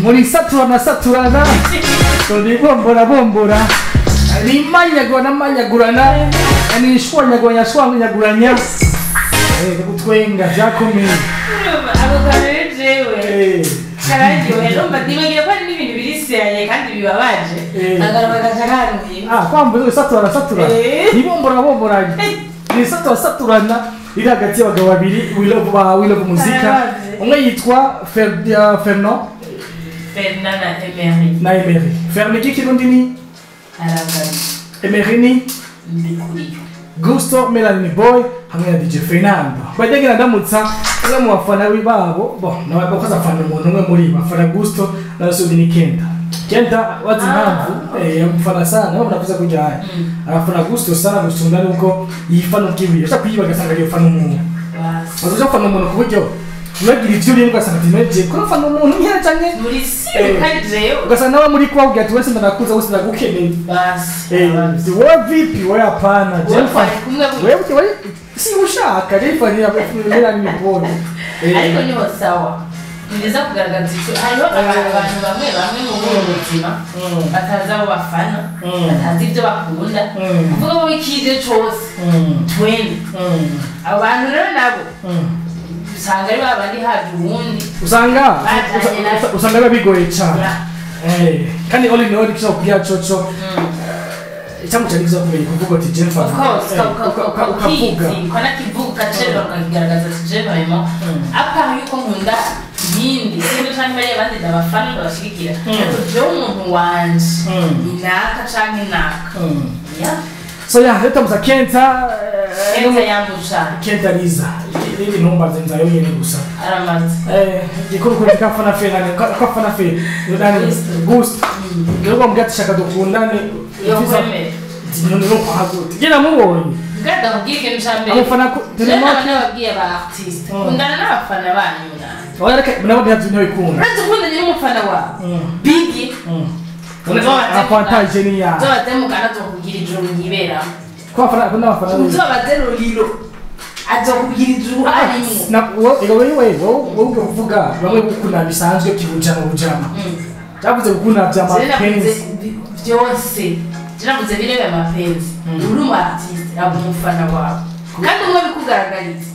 muri saturana turi bombora ni manyagurana ni shwanyaguranya gutwenga byakomeye abo kabiri jewe karagiwe numva dibagiye ko ari ibintu birisiranye kandi bibabaje agaragaza cyane kwambuye saturana ni bombora ni saturana iri hagati y'abagabo babiri we love muzika umwe yitwa Fernando Emery na Emery Fernando kirundi ni arabari Emery ni ukuri Gusto Melanie Boy hamwe na DJ Fernando bajyagira ndamutsa umwe mu bafana babo nabakoze afana umuntu umwe muri bafana Gusto na Sudi Kenta wazi impamvu yamufana sana unakuza kujya arafana Gusto sana gusunda nuko yifana ukibiye sha kuyiba gasanga yo fana umuntu wazo fana umuntu kuburyo uragira ivyo uri ngasanga timeje ko fana umuntu nyera cyane muri si kajeyo ugasanga nawe muri kwa ugati wese ndakuza wese ndagukeneye basi wowe vipi wowe apana jefa wewe si ushaka jefa ni Melanie Boy ariko ni sawa ngiza kugaragaza icyo hariho abantu bamwe mu buzima bataza abo bafana batazi ibyo bakunda kuvuga ngo ikije cyose twende abantu rero nabo usanga ari babandi haje ubundi usanga babigoye cyane kandi oli ni oli kisha kugira coco icyamu cyane kizo kumenya kuvuga ati Jennifer of course ukavuga kana kivuga cero kagaragaza Jennifer apa yuko nkunda yindi sibyo cyane bari abandi ndabafana ndabashigikira ariko je umuntu wanje inaka canke inaka so leta musa Kenta yamusha Kenta Liza ili nomba zenza yo yene gusa aramanzi gikuru ko kafana Fernando kafana fe yodani Gusto ngero mugati shaka dukundane none no kwaguti gena mubonye ngada kubwike nshambe amufana ko n'ababwiye ba artist kundana n'abafana banyu oya reka nabo byaje ntibikunda urazi kunda nyine umufana wa bigi avantage ni ya zobatemukana zokugira ijuru ngibera kwafana kuna abafana zobazero lilo azokugira ijuru arimo na wewe kuvuga bamwe gukunda bisanzwe kibujama cyavuze gukunda byama penzi byose kiravuze birebe amapenzi uri mu artist abumufana wawe kandi umwe bikugaragariza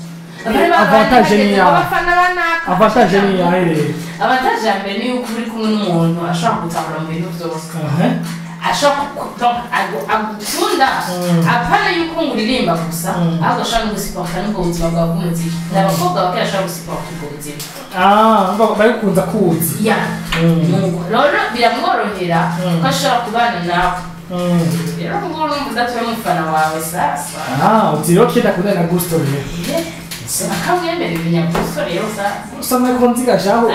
avantage ni ya avantage ni ya avantage ya mbere ni ukuri kumwe n'umuntu ashaka gutahura mu bintu byose ashaka agukunda apana yuko nguririmba gusa ahubwo ashaka gusiporta n'ubwo buzima bwawe bw'umuziki n'abakobwa bakera ashaka gusiporta ubwo buzima barikunda kuzi rero biramworohera ko ashobora kubana nawe rero ngo urumva udatuye umufana wawe sasa utiriwe kenda kunda na Gusto rero akamwemera ibinyaguso rero usanga ko nzigashaho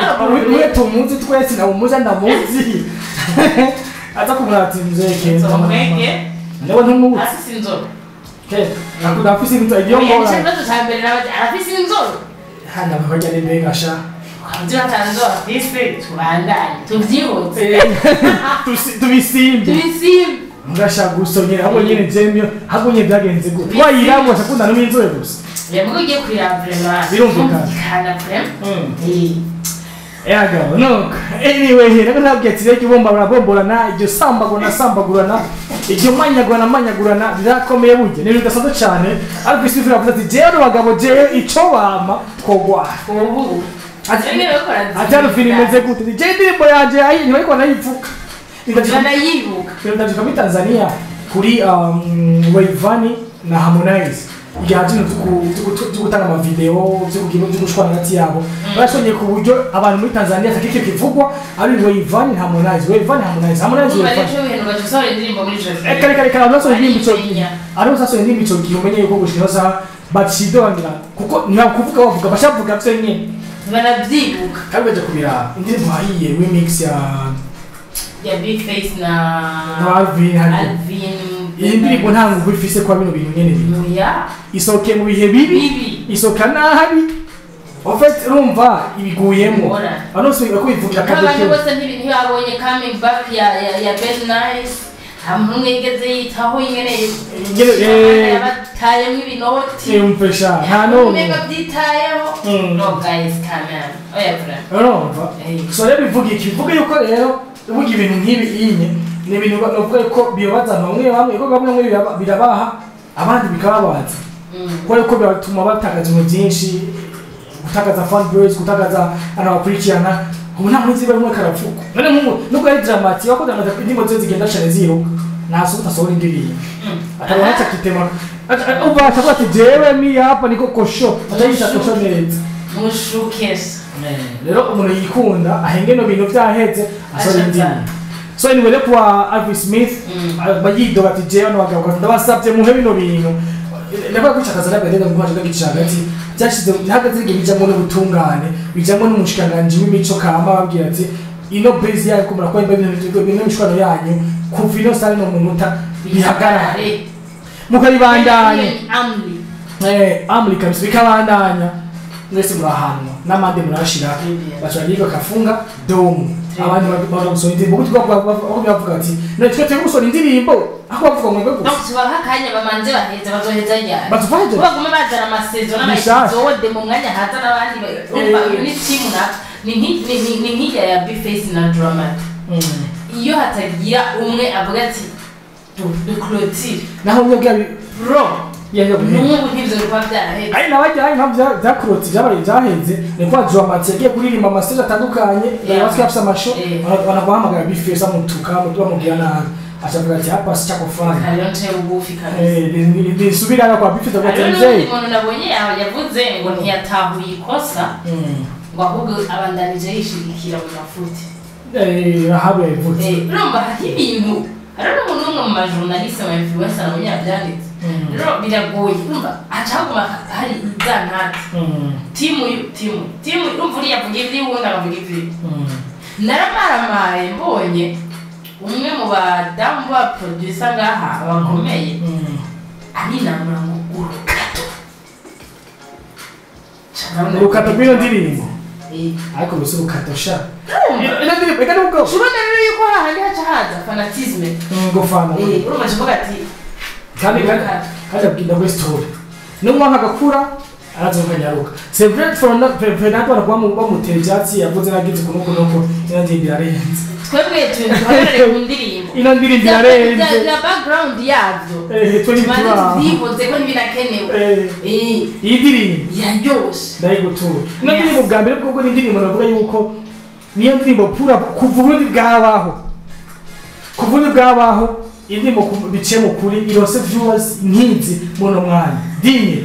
we tumuzi twese na umuza ndamuzi aza kumurata mzee nzomwege ndabo ntumuzi asisi nzoro akuda afisi nzoro iyo mbora cyo cyambere nabaje afisi nzoro hana bakajya nembegasha nzira tanzo afisi tubandanye tuvyibutse tubisimbe ngasha gusonyera abo nyene jemyo habo nyene byagenze gute wayiramo ashakunda no minzoye gusa yemwe ugiye kwirabura birumvikana kana frame Ego, no. Anyway, rero nabwetse rero bomborana iryo sambagurana iryo manyagurana birakomeye buje. Ni bidasanzwe cyane. Ariko isi ivuga ati je abagabo je ico bama twogwa. Ubu. Atari filmeze gute. Je ndirimbo yanje ayi niwe ko nayivuka. Ndayivuka. Ndaje muri Tanzania kuri Wayvani na Harmonize. Igihe gutanga ama video byo gushwana hagati yabo barashonye ku buryo abantu muri Tanzania sakike kivugwa ari Wayvani Harmonize baje indirimbo muri Jose kare naso indirimbo cyo ari saso indirimbo cyo kimenye yuko gushinoza batsidongira kuko nta kuvuga bavuga bashavuga byo nyine banabyibuka kandi baje kubira indirimbo hayiye remix ya Big Face na Alvin indirimbo ntango gufise kwa bino bintu nyene isoke mu bihe bibi isoka nabi en fait rumva ibiguyemo anose bivugira kabake bose ntibabonye coming back ya Ben Nice hamwe yigeze yitaho ingene yabatayemo ibinoti umfasha nta no mega byitayeho no guys kamera oya bra urumva so rero bivuga iki bivuga yuko rero ubuga ibintu nk'ibi inye ni ibintu bavuga ko bibabaza bamwe bamwe ko bamwe birabaha abandi bikababaza kuko bibatuma batakaza ibintu byinshi gutakaza fan base gutakaza anabakurikirana ubu nta munsi bamwe karapfuka none nubwo ari dramatic wako ndamaze indimo zose zigenda cyane ziruka naso utasohora indirimbo ataba hata kitema uba atavuga ati jewe mi hapa niko kosho atayita kosho neza mushukesha rero umuntu yikunda ahenge no bintu byaheze asohora indirimbo so anyway rero kwa Alvin Smith bayido bati jewe no bagabo ndabasabye muhe bino bintu ndakora kwicakaza n'abagenda mu kwaje gicagati cyashize ntagaze igihe bijamo n'ubutungane bijamo n'umushikanganje w'imico kama babwira ati ino base yayo kumara ko ibintu mishwano yanyu kuva ino sare no munota bihagarare mukabandanye amli kabisa bikabandanya mwese murahanwa n'amande murashira bacariye kafunga domu abandi baragusoma indirimbo kuko bavuga ati natwe turi gusoma indirimbo aho bavuga ngo ngwe gusa tubaha kanya bamanze baheza bazoheza ryari batufaje baguma bazana amasezo n'amasezode mu mwanya haza n'abandi umva ni team na ni nk'ijya ya Bface na Drama iyo hatagira umwe avuga ati du clôture naho umwe bro n'ubu ntibyo biba byaraheze ari nabajya impamvu byakuroti byabaye byahenze ni kwa Dramatic yagiye kuririmba amastage atandukanye yabatswe afite amasho banaguhamagara Bface amutuka bamubwira nabi achavuga ati hapa si chako fani hariyo nte ubufi kabisa nisubira kwa Bface agatenzeye umuntu nabonye yavuze ngo ntiyatahuye ikosa ngo ahubwo abandanije yishigikira mu mafuti rahabu yavuze urumva hari ibintu hari n'umuntu umwe mu majournaliste wa influencer nabonye yabyanditse rero biragoye urumva acaguma hari izantati timu urumva uriya avuga ibyo uwundi avuga ibyo naramaramaye mbonye umwe mu badamu ba producer ngaha bakomeye arinamura ngo urukato rw'iyo ndirimbo ariko gusa urukato sha ino ndirimbo eka nubwo ubona rero yuko hahandi haca haza fanatisme ngo fana urumva kivuga ati kandi abwira kuri story n'umwana agakura arazoka nyaruka c'est vrai FERNANDO arakuba bamutera ibyatsi yavuze nagize kunuko ino ndirimbo irarenze twebwe tuhagarare ku ndirimbo ino ndirimbo irarenze na background yabyo tubivuze ko ntibinakenewe iyi ndirimbo yaryoshe ndayigutura ino ndirimbo bwa mbere bwo ni indirimbo navuga yuko niyo ndirimbo pura kuva ubundi bwabaho indirimbo biciye mu kuri irose viewers nkinzi muno mwanya dinye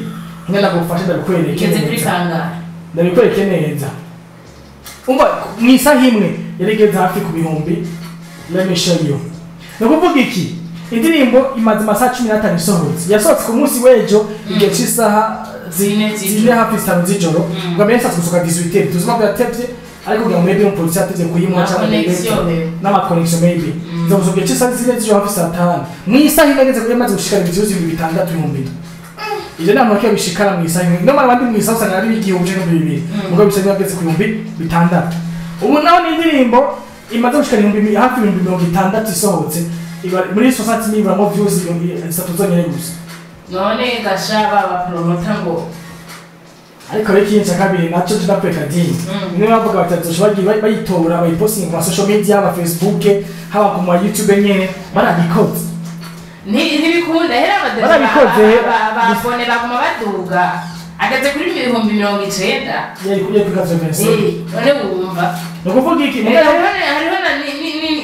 ngenda gufasha ndabikwereke ndabikwereke neza umva mwisaha imwe yarigeze hafi ku bihumbi n'emishayo nakuvuga iki indirimbo imaze amasaha 15 isohotse yasohotse ku munsi w'ejo igihe cy'isaha zine hafi 5 z'ijoro ngo amenye saa gusuka 18 tuzima byatevye ariko kugira ngo maybe umupolisi ateze kuyimwa n'ama connection maybe nzobusoge cy'isaha zine z'ijoro hafi saa 5 mwisaha imwe ngeze maze gushikana ibizuzi 6,000 ije nama cyo bishikara mu isaha no mara bandi mu isaha usanga ari igihumbi n'ibibiri mugo bisanga bageze ku 6,000 ubu naho ni indirimbo imaze gushikana ibihumbi hafi 60 isohotse muri society ni bamo views 3 zonyene gusa none gashaba ba promoter ngo ariko reki incha kabiri naco tudapeka dini niyo bavuga batazoshobagira bayitora bayiposting ku social media ba Facebook haba ku YouTube nyene barabikoze ntibikunda hera abafone baguma baduga ageze kuri 90,000 yari kujya kwikaza message none wumva nukuvuga iki hariho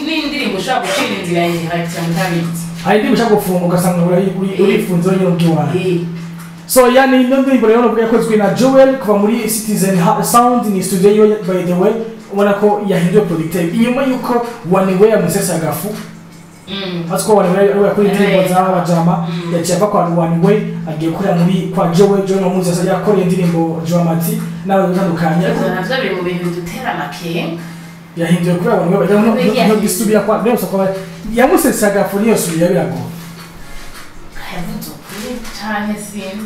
n'indirimbo ushobora gucira inzira y'ihagati mutabizi hari indirimbo ushobora gufunga ugasanga urifunze wenyine ubwiwawe so yani ino ndirimbo rero nubwo yakozwe na Joel kuva muri Citizen Sound ni studio yo by the way ubona ko yahinduye producteur inyuma yuko One Way yamusese agafu Asko One Way ari kuri indirimbo z'abajama yaciye kwa One Way agiye kuri muri kwa Joel muzi asa yakora indirimbo Dramati nawe bitandukanye navyo biri mu bintu dutera amakenga yahinduye kuri One Way no disubira kwa nero so yamusese agafu niyo subira birago yavuze kuri cyane sin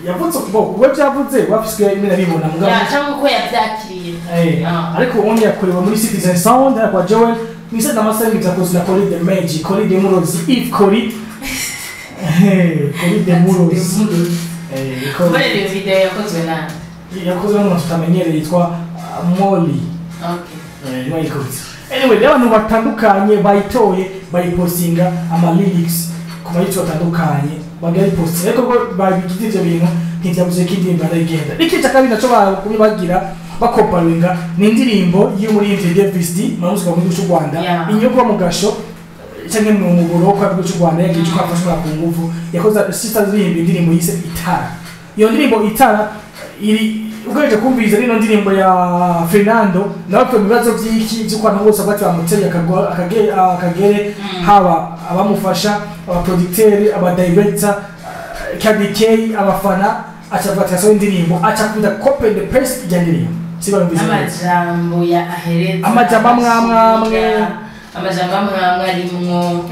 yavuze ko we byavuze wafiswe imena bibona mugabo cyangwa uko yabyakiriye ariko ubundi yakorewe muri Citizen Sound kwa Joel nisa na Sangiza kozi na Kori the Magic Kori the Murozi if Kori Kori the Murozi Kuri iyo video yakozwe na yakozwe n'umuntu tutamenyereye yitwa Molly. Okay. Bayikoze. Anyway, abantu batandukanye bayitoye bayipostinga ama lyrics ku mayitwa atandukanye bagayipostinga ariko babigize ibyo bintu ntibyavuze ko indirimbo aragenda. Ikica kabiri naco bagira bakoparinga ni indirimbo y'umuririmbyi Davis D mamuzi mu gihugu cy'u Rwanda inyogwa mu gasho cyangwa mu mugoro kwa gihugu cy'u Rwanda yagiye kwafashwa ku nguvu yakoze sisters zihimba indirimbo yise Itara. Iyo ndirimbo Itara iri ugereje kumviriza rino ndirimbo ya Fernando nawe mu bibazo by'iki by'ukwana bose abati bamuteye akagere haba abamufasha aba producteur aba director KDK abafana acavata so indirimbo acakuda copy the press ijyandirimbo siba mbizi amajambo ya ahereza amajambo amwamwe arimwo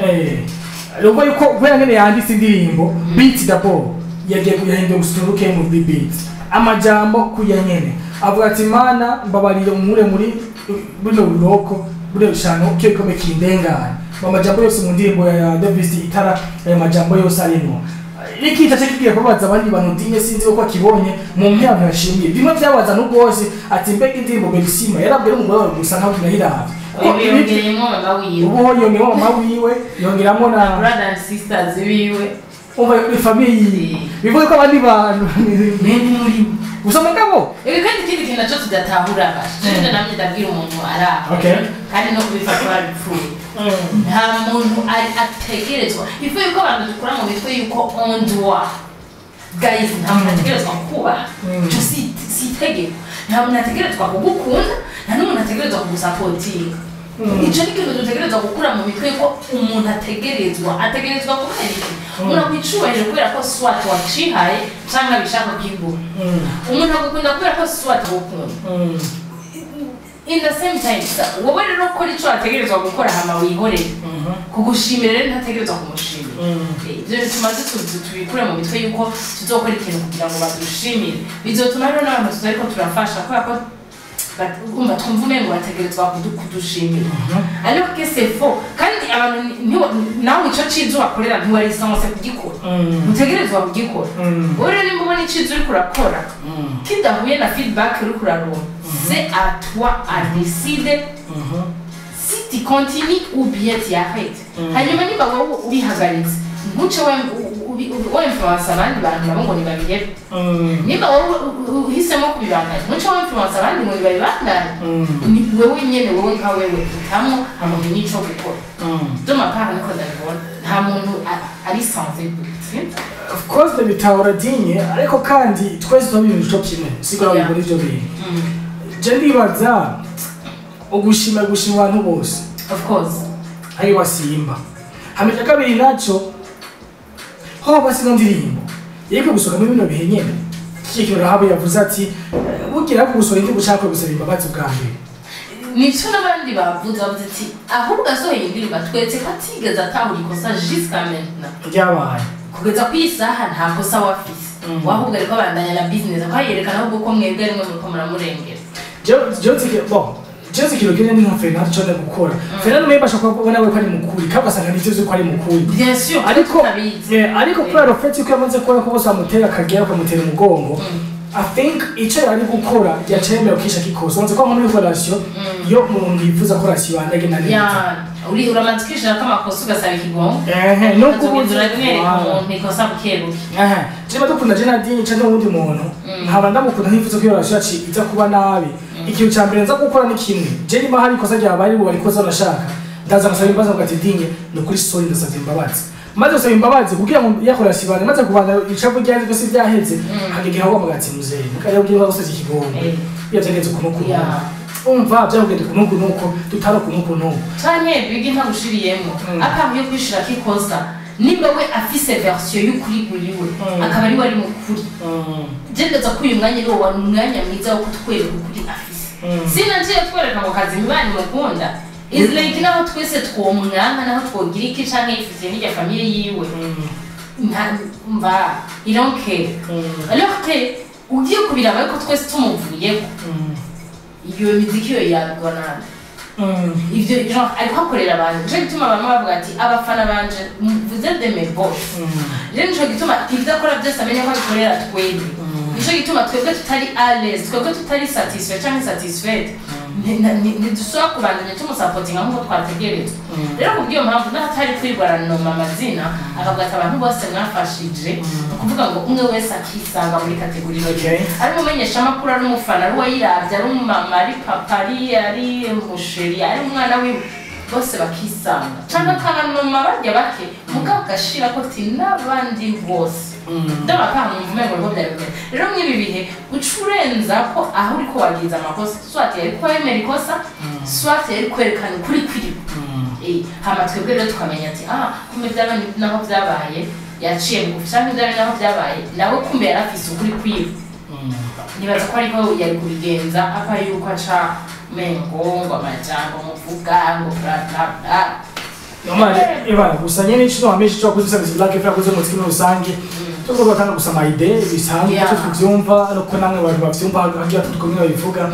rugo yuko kwera ngene yanditse indirimbo beat double yagiye kuyahindura gusuruke mu beat amajambo kuyanyene avuga ati mana mbabarire umure muri buno buroko bure ushano cyo ikome kindengana amajambo yose mu ndirimbo ya Davis Itara ayo majambo yose arimo ikita cyo kubaza abandi bantu dinye sinzi uko akibonye mu mpyamwe yashimiye bimwe byabaza n'ubwose ati mbega indirimbo Belisima yarabwira umugore wawe gusa nkaho tunahira yongeramo mama wiwe ubu yongeramo mama wiwe yongeramo na brother and sisters biwe umva famille bivuye ko abandi bantu neni muri usoma ngabo kandi ikindi kintu naco tudatahura bashinje namye ndabwira umuntu ara kandi no kubifata bari pfuye nta muntu ategerezwa ifuye ko abantu dukura mu mitwe yuko on doit guys nta muntu ategerezwa kuba si tegeko nta muntu ategerezwa kugukunda nta n'umuntu ategerezwa kugusapotinga ico ni kintu dutegerezwa gukura mu mitwe ko umuntu ategerezwa kuba iki umuntu akwicubahije kubera ko swat wacihaye cyangwa bishaka kwibura umuntu agukunda kubera ko swat gukunda in the same time wowe rero ko ico ategerezwa gukora hama wihorere kugushimira rero ntategerezwa kumushimira ibyo tumaze tubikure mu mitwe yuko tuzokora ikintu kugira ngo badushimire bizotuma rero n'abantu tuzariko turafasha kubera ko umva twumva umengo bategerezwa kudushimira alors que c'est faux kandi abantu nawe ico cizo bakorera ntiwari sanse kugikora utegerezwa kugikora ore nimba ubona icizo uri kurakora kidahuye na feedback uri kuraronka c'est à toi à décider si tu continues ou bien tu arrêtes hanyuma nimba wowe ubihagaritse ntuce we influence abandi bantu nabo ngo nibabihebe nimba wowe uhisemo kubibandanya ntuce we influence abandi ngo nibabibandanye ni wewe nyene wowe nka wewe utamwo amuhe n'ico gukora doma para niko ndabibona nta muntu ari sanse of course bitahora dinye ariko kandi twese tubibona ico kimwe sigura bibona ivyo bintu je ndibaza ugushima abantu bose of course ari wasimba hamenya kabiri naco ho basi ndirimbo yego gusoka mu bino bihe nyene kiki rahabu yavuze ati bugira gusora indi gushaka gusaba imbabazi bwa mbere nico n'abandi bavuze ati ahubwo asohoye indirimbo twetse ko atigeze atahura ikosa jusqu'à maintenant ryabaye kugeza ku isaha nta kosa wafise wahubwo ariko bandanya na business ko yerekana ahubwo ko mwebwe rimwe muri ko muramurengera Jezi kilo kile ni Fernando chone gukora. Fernando mebasha ko ubona we kwari mukuri kabasanga nivyo ko ari mukuri. Bien sûr. Ariko kwa rofeti ko yamaze ko bose amutera kagera ko mutera umugongo. I think ico yari gukora yacemera kisha kikoso. Nze ko muri relation yo umuntu yifuza ko relation andage na neza. Uri uramanzikisha kama kosa ugasaba ikigongo. No kubuzura umuntu ikosa bukebuke. Jiba dukunda je nadinye cyane n'undi muntu. Nkaba ndamukunda ntifuza ko relation yaci iza kuba nabi. Ikintu cyambere nza gukora ni kimwe je niba hari ikosa ryabaye bo barikoza nashaka ndaza gusaba imbabazi ngati dinge no kuri story ndasaba imbabazi maze gusaba imbabazi kugira ngo yakora sibane maze kubanda icapo ryaje ko si byaheze hagigira ngo mugati muzeyi mukaya ubwira gusaba ikigongo yategetse kunukuno umva byagende kunukuno tutaro kunukuno cyane bigi nta gushiriyemo akamye kwishira kikosa nimba we afise version y'ukuri kuriwe akaba ari wari mukuri gendeza kuyu mwanya ro wa mwanya mwiza wo kutwereka ukuri afise sina nje twereka mu kazi mibani mukunda is like naho twese twomwana naho twogira iki canke ifite n'ijya famille yiwe mba ironke alors que ugiye kubiraba ko twese tumuvuyeko iyo miziki yo yarwana ivyo genre ariko akorera abantu nico gituma bamwe bavuga ati abafana banje vous êtes des mes boss rero nico gituma ivyo akora byose amenya ko abikorera twebwe nico gituma twebwe tutari à l'aise twebwe tutari satisfait canke satisfait ntidusubira kubandanya tumusapotinga nk'uko twategerezwa rero kubw'iyo mpamvu n'ahatari kwirwaranoma amazina akavuga ati abantu bose mwafashije ni ukuvuga ngo umwe wese akisanga muri kategoriro ye ari umumenyeshamakuru ari umufana ari uwayiravye ari umumama ari papa ari umusheri ari umwana wiwe bose bakisanga canke akananoma barya bake mugabo agashirako ati n'abandi bose ndabakanga umengo ngo byaribwe rero mw'ibi bihe ucurenza ko aho uriko wagiza amakosa swati yari ko yemera ikosa swati yari kwerekana ukuri kwiri hama twebwe rero tukamenya ati kumbe byabandi naho byabaye yaciye bugufi canke byabandi naho byabaye nawe kumbe yari afise ukuri kwiri nibaza ko ariko yari kubigenza apa yuko aca mengo ngo amajambo muvuga ngo bla bla bla Normali, Ivana, gusa nyene ico amisha cyo kuzuza bizibulake fya kuzo mutiki no rusange. Tuko batanga gusama ide bisanzwe cyo kuvyumva no ko namwe bari bavyumva hagiye tukomwe babivuga.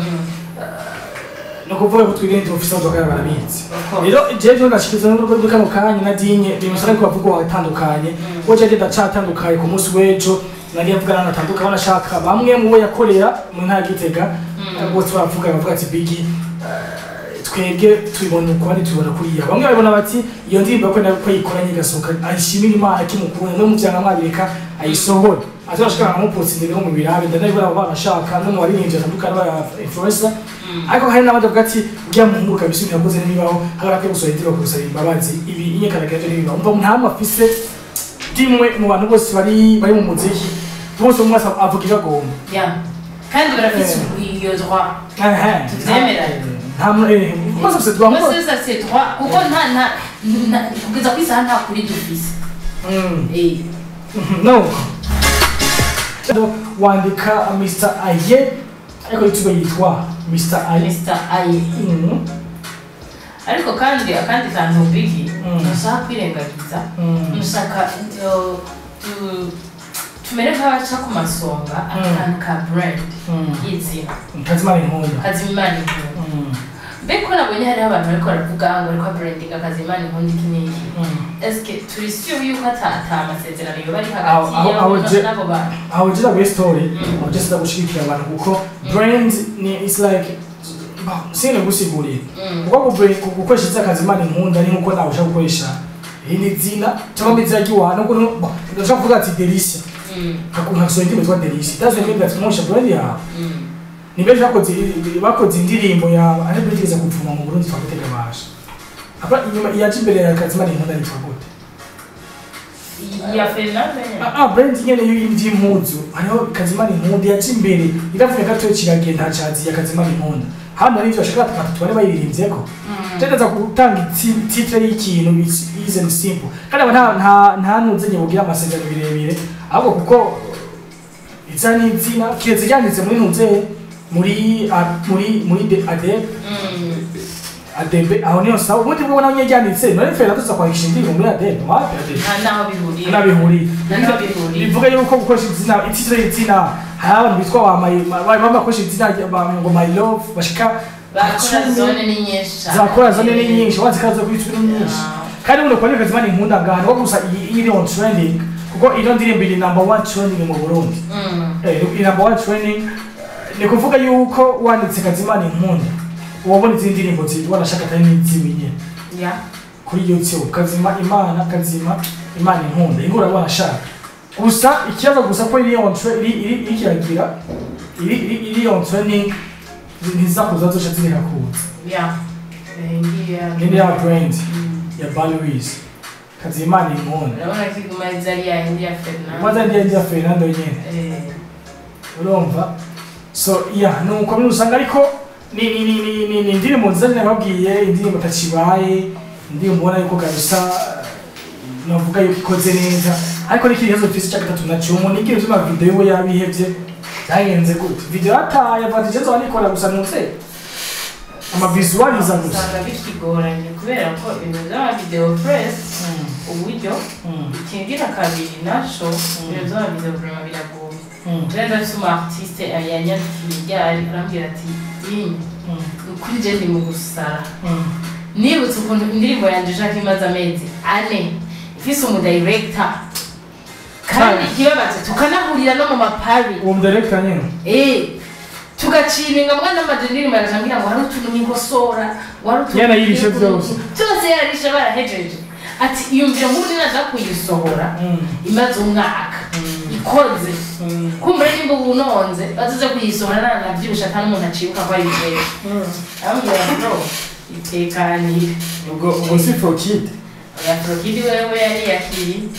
No kuvuga ko twirinde ofisa ndokara barabizi. Rero jeje ndashikiza n'urugo rw'ikano kanya nadinye bimusaba ko bavuga watandukanye. Ko jeje ndacatandukanye ku munsi w'ejo nari yavugana natandukanye banashaka bamwe mu yakorera mu ntagitega. Bose bavuga ati bigi twebwe tubibona uko ari tubona kuriya bamwe babona bati iyo ndirimbo ko nako yikoranye gasoka ayishimira Imana kimukunda no muvyanga mwabireka ayisohora azashaka nkamupotsi ndebe mu birabe ndanabibona abo banashaka no mu waririmbye atandukanye ba influencer ariko hari n'abandi bavuga ati ujya mu nguruka bisubira yakoze nibaho harake gusohora indirimbo kusaba imbabazi ibi inyekaragaje nibiba umva nta mafise dimwe mu bantu bose bari mu muziki bose umwe avuga igagomba kandi barafise iyo droit tuvyemera Moi ça c'est droit. Moi ça c'est droit. Kuko nta kugeza kwisa nta kuri dufise. No. Wandika Mr. Aye ariko YouTube yitwa Mr. Aye. Mr. Aye. Ariko kandi kantu bigi nashaka kwirengagiza. Nashaka tumere nk'abaca ku masonga akantu ka brand y'izina. Kazimana Nkunda. Kazimana Nkunda. Beko nabonye hari abantu bariko baravuga ngo ariko branding Kazimana Nkunda iki n'iki. Eske turi sure yuko ata amasezerano yo bari hagati y'abo bantu. Aho jira we story, aho just gushikira abantu kuko brand ni is like sine gusiguriye. Kuko gukoresha Kazimana Nkunda ni nkuko nawe ushaka gukoresha ini zina cyangwa mizira giwana ngo ndashaka kuvuga ati Delisia. Hakuna sondi metwa Delisia. Doesn't mean that most brand ya. Nibeje bakoze indirimbo ya arabigeza gupfuma mu Burundi twagutega basha. Apa inyuma yacimbere ya Kazimana Nkunda ni twagote. Ya FERNANDO. Brand nyene y'indi impuzu. Ariho Kazimana Nkunda yacimbere iravuye gato kiragenda hacazi ya Kazimana Nkunda. Hano n'ivyo ashaka twari bayiririmbyeko. Tegeza gutanga titre y'ikintu is and simple. Kandi nta ntuzenye bugira amasezerano birebire. Ahubwo kuko izani izina kiretse yanditse muri ntuze muri adebe aho niyo sawa ubundi bwo nawe yanditse none fera tuza kwahisha indirimbo muri adebe wapi adebe naho bihuriye bivuga yuko gukoresha izina ititire y'izina hari abantu bitwa wa mama bakoresha izina ngo my love bashika bakora zone ni nyinshi zakora zone ni nyinshi wazikaza kwitwa nyinshi kandi uno kwandika Kazimana Nkunda ngana ko gusa iri on trending kuko ino ndirimbo iri number 1 trending mu Burundi iri number 1 trending ni kuvuga yuko wanditse Kazimana Nkunda wabona izindi ndirimbo wanashaka atari n'izimi nyene kuri YouTube Kazima Imana Nkunda ingura wanashaka gusa ikibazo gusa ko iri on trending ikiragira iri on trending ntizakuza zosha ziri hakuza ngiye brand ya Valois Kazimana Nkunda urabona kiguma izari ya India FERNANDO waza ndiye FERNANDO nyene urumva so nuko binusanga ariko ni indirimbo nziza nababwiye indirimbo takibaye indirimbo ubona yuko kabisa navuga yuko ikoze neza ariko n'ikibazo mfise cya gatatu naco nigire vyuma video yabihevye byagenze gute video ataye advantage zo anikora gusa nutse ama visualiza gusa usanga bikigoranye kubera ko ibintu bya video press uburyo ikingira kabiri naco ibintu bya video vraiment biragoye rero ndafise umu artiste yanyandikiye ryari arambwira ati dinye kuri je ndi mu gusara nibutse ukuntu indirimbo yanje ishaka imaze amezi 4 ifise umu director kandi ikibabaje tukanahurira no mu mapari uwo mu director nyene tugaciringa mwana n'amadirimbo yarajambira ngo hari utuntu nkosora wari utuntu yana yirishe byose yarishe barahejeje ati iyumvira nk'ubu naza kuyisohora imaze umwaka ikoze kumva nimba ubunonze bazize kuyisohora nanavyibusha kandi umuntu acibuka ko ari ibere ambwira bro itekanire ubwo si Prokid ya Prokid wewe yari yakiri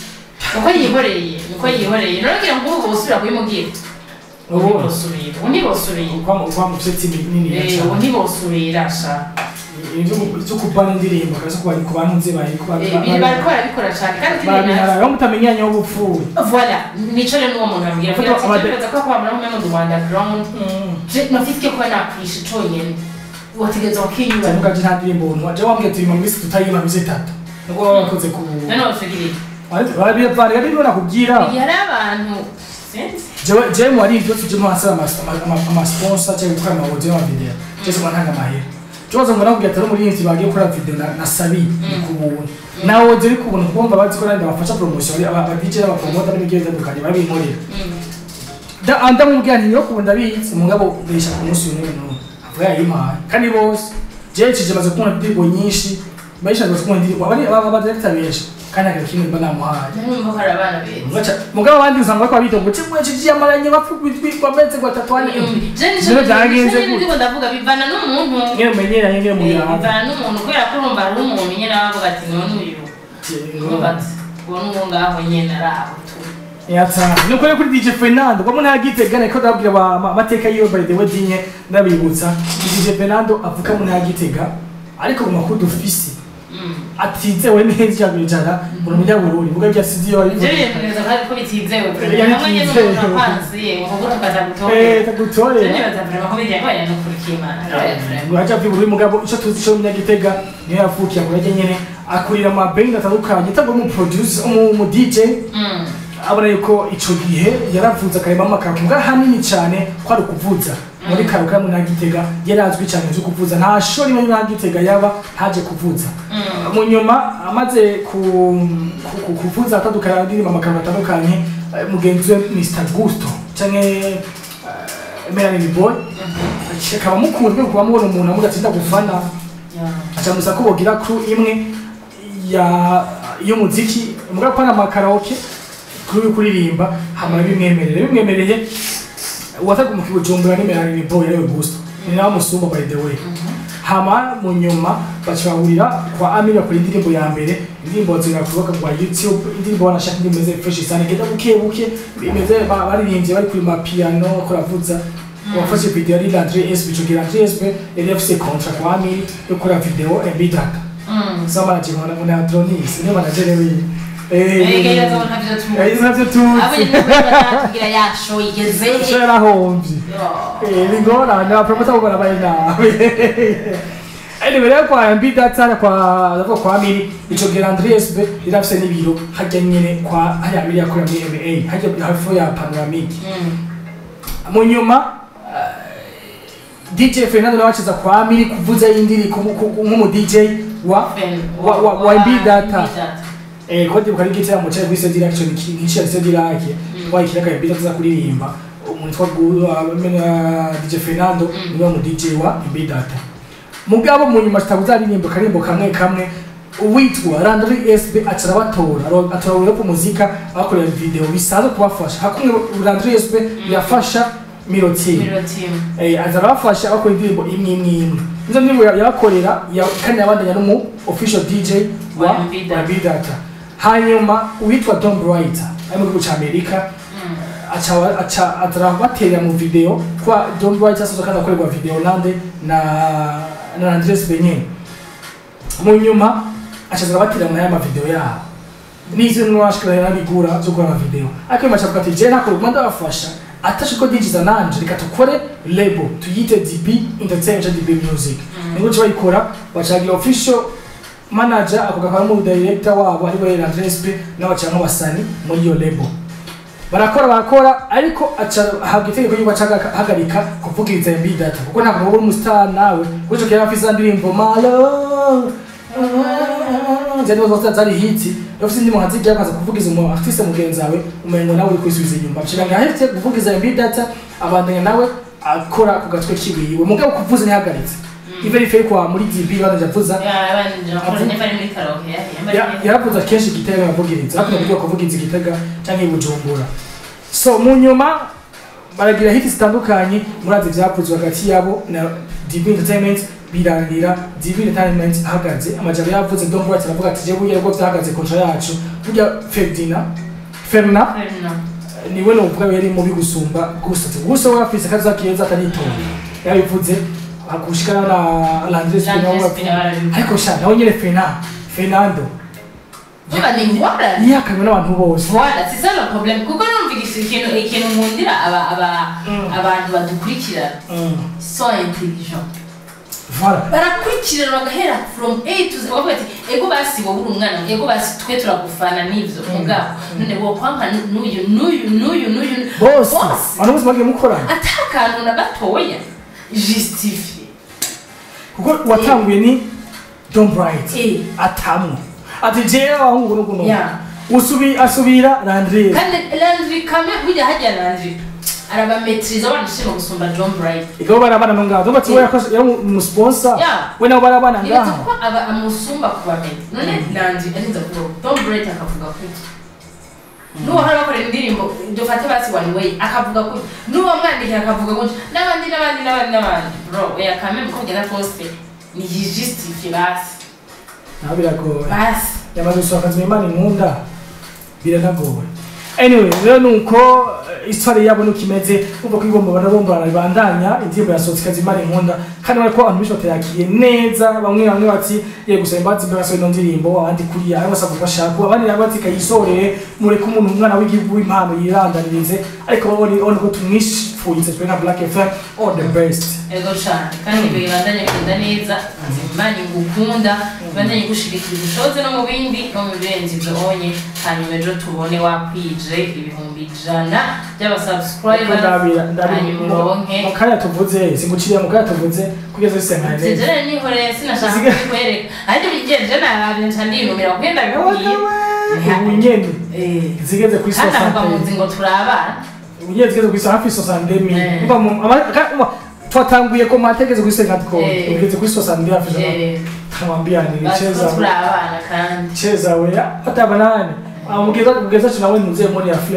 uko yihoreye naragira ngo ubu usubira kuyimubwira unibosubira kwa mufite nini unibosubira sha cyo kupana indirimbo kaza kuba ku bantu nze bari kuba bariko barabikora cyane kandi barabihara mutamenyanya ubupfuwe voilà nico rero uwo muntu ambwira ko kwamara mu Rwanda ground je nafite ko nakwisha conyene wategeza wakinyura mugaje nta ndirimbo umuntu waje wambwiye turi mu minsi tutayima mize 3 ngo wakoze ku no figiri bari nakubwira yari abantu je mwari ibyo tuje mu hasaba ama sponsor cyangwa gukora ama audio ama video je se mwantanga mahera Joza ngo nakubwira atari umurinzi bagiye gukora video na Sabi kubuntu nawo je kubuntu kumva bazi ko nandi bafasha promotion aba DJ aba promoter n'ibigeze dukanye babinkorera da anda mubwira nti yo kubunda bizi mugabo bisha ku munsi w'ino avuga yima kandi bose je kije maze kubona indirimbo nyinshi baisha ngo kubona indirimbo aba director benshi kandi agakimwe mbana muhaje n'umwe hari abana benshi mugabo abandi usanga ko abito ngo kimwe kigiye amaranye bapfu kwitwameze kwa tatwani je byagenze gute ndavuga bivana n'umuntu ngene menyera ngene mu yaha bivana n'umuntu kubera ko urumva ari umuntu nyene abavuga ati none uyu ngobati ubona ngo ngaho nyene araho tu yatsa nuko kuri DJ Fernando kwa muna yagitegana ko dabwira amateka yiwe by the way dinye ndabibutsa DJ Fernando avuka muna yagitega ariko mu makuru dufisi atizewe neza cyabijana mu munyabururi vuga bya CD yo je neza kandi ko bitizewe hamwe n'umuntu apanze ngo tukaza gutore je neza vraiment ko bijya kwaya no kurikimana ngo acha biburi mugabo ico tuzi cyo munyagitega niyo yafukiye ko yaje nyene akurira ama band atandukanye cyangwa mu producer mu DJ abona yuko ico gihe yaravuza karema amakavuga hanini cyane ko ari kuvuza muri karuka mu Nagitega yarazwi cyane cyo kuvuza nta shori muri Nagitega yaba haje kuvuza mu nyuma amaze kuvuza atandukanye ndiri amakavuga atandukanye mugenzi we Mr Gusto canke Melanie Boy akaba mukunzwe kuba mubona umuntu amugatsinda gufana acamusa ko bogira crew imwe ya muziki mugabo pana makaraoke kuririmba hamara bimwemereye wataga mu kibujumbura n'Melanie Boy yawe Gusto ni nawe musumba by the way hama mu nyuma bacahurira kwa Amira kuri indirimbo ya mbere indirimbo zirakuruka kwa YouTube indirimbo wanashaka ndimeze fresh cyane genda buke bimeze baririmbye bari kuri mapiano koravuza wafashe video ari Andre SP cyo Andre SP LFC contract kwa Amira yo kora video ebidaka sama chimona muna Atronis ni managerewe navyo tu kugira yasho igeze shera hombi ngora na promoter ubona bayi nawe anyway rero kwa ambida tsara kwa Amiri ico gira Andreas be irafise n'ibiro hajya nyene kwa haya Amiri yakora muri MA hajya hafu ya panoramic mu nyuma DJ Fernando nawachiza kwa Amiri kuvuza indiri nk'umu DJ wa ambida kodi ukarigitira mu cyo bise direction nk'icyo se dirake wayikira ka bita za kuririmba umuntu twa DJ Fernando niwe mu DJ wa Ibidata mugabo mu nyuma tutabuza aririmba karimbo kamwe uwitwa Landry SB acara batora atora ku muzika akorera video bisaza kubafasha hakumwe Landry SB yafasha Mirotim azarafasha akora indirimbo imwe nizo ndirimbo yakorera kandi yabandanya no official DJ wa Ibidata hanyuma uwitwa Tom Brighter ari mu gihugu Amerika acha atarabatera mu video kwa Tom Brighter asoza kandi akorerwa video nande na Andres Benye mu nyuma acha atarabatera mu haya video yabo nizo nwashikira nabigura zo gukora video ariko machavuga ati je nakora umanda bafasha atashiko digiza nanje reka tukore label tuyite DB Entertainment DB Music nigo cyo bayikora bacagira official manager akogakora mu director wabo ari we Andres P n'abacanga basani muri yo label barakora ariko aca habwa itegeko yuko aca hagarika kuvugiriza MB data kuko ntabwo uri umustar nawe kuko kera afise ndirimbo malo zari zose zari hiti ofisi ndimo hazijya akaza kuvugiza umuntu artiste mugenzi wawe umengo nawe uri kwisubiza inyuma bashiranga ahetse kuvugiza MB data abandanya nawe akora ku gatwe kiwiwe mugabo kuvuza ntihagaritse iverify kwa muri DB banje avuza yaravuza kenshi igitega yavugiriza akunda kujya kuvugiza igitega cyangwa ibujumbura so mu nyuma baragira hiti zitandukanye murazi byapuzwa hagati yabo na DB Entertainment birangira DB Entertainment ahagaze amajabo yavuze Don Bright aravuga ati je buye rwo byahagaze kontra yacu burya Ferna niwe no vuga yari mu bigusumba gusa we afise kaza kiyeza atanitonda yabivuze akushikana na Landres ariko sha nawe nyine Fernando Vuga ni ngwara yakamwe n'abantu bose voilà c'est ça le problème kuko numvigise ikintu nkundira abantu badukurikira so intelligent voilà barakurikirana bagahera from A to Z bavuga ati ego basi wowe uri umwana ego basi twe turagufana n'ivyo mugabo none wo kwampa n'uyu boss ano bose bagiye mukorana atakantu na gatoya justifie kuko watanguye ni Don Bright atamwe ati jewe ahungu nukuno asubira Landry kandi Landry kame burya hajya Landry araba maîtrise abanashima gusumba John Bright igabo barabana no ngaho bati we yakoze umusponsa we nabo barabana ngaho yego ko aba amusumba kuba none Landry arinza kuba John Bright akavuga ko nuwo hari bakorera indirimbo dufate basi one way akavuga ko nuwo mwandike akavuga ko n'abandi bro we yakame mukogera poste ni justifie basi nabiragoye basi yamaze akazi Imana inkunda biranagoye anyway rero nuko histoire yabo nukimeze umva ko ibomba barabomba bandanya indirimbo yasohotse kazi Imana inkunda kandi bariko abantu bisho tayakiye neza bamwe bati ye gusa imbazi mbaraso ino ndirimbo abandi kuri yawe basaba bashaka abandi nabati kayisoreye mureke umuntu umwana w'igihugu impano yirandanirize ariko babone ko tumwishfuritse twe nka Black FM all the best ego cyane kandi bibandanye kugenda neza Imana ingukunda bibandanye gushigikira ubushoze no mu bindi no mu birenze ibyo onye hanyuma ejo tubone wakwije ibihumbi 100 by'abasubscribers mukanya tuvuze singuciriye mukanya tuvuze kugeza isenkane je ni hore sinashaka kwereka ariko bigenje nabi ncandinumira kwenda bikuye ubunyene zigeze ku isoko hata muzi ngo turabana ubunyene zigeze ku isoko hafi 60,000 umva twatanguye ko mategeze ku isoko ko ugeze ku isoko 60,000 hafi kamwambia ni cheza turabana kandi cheza we atabanane amugeza kugeza tunawe muze muri Afrika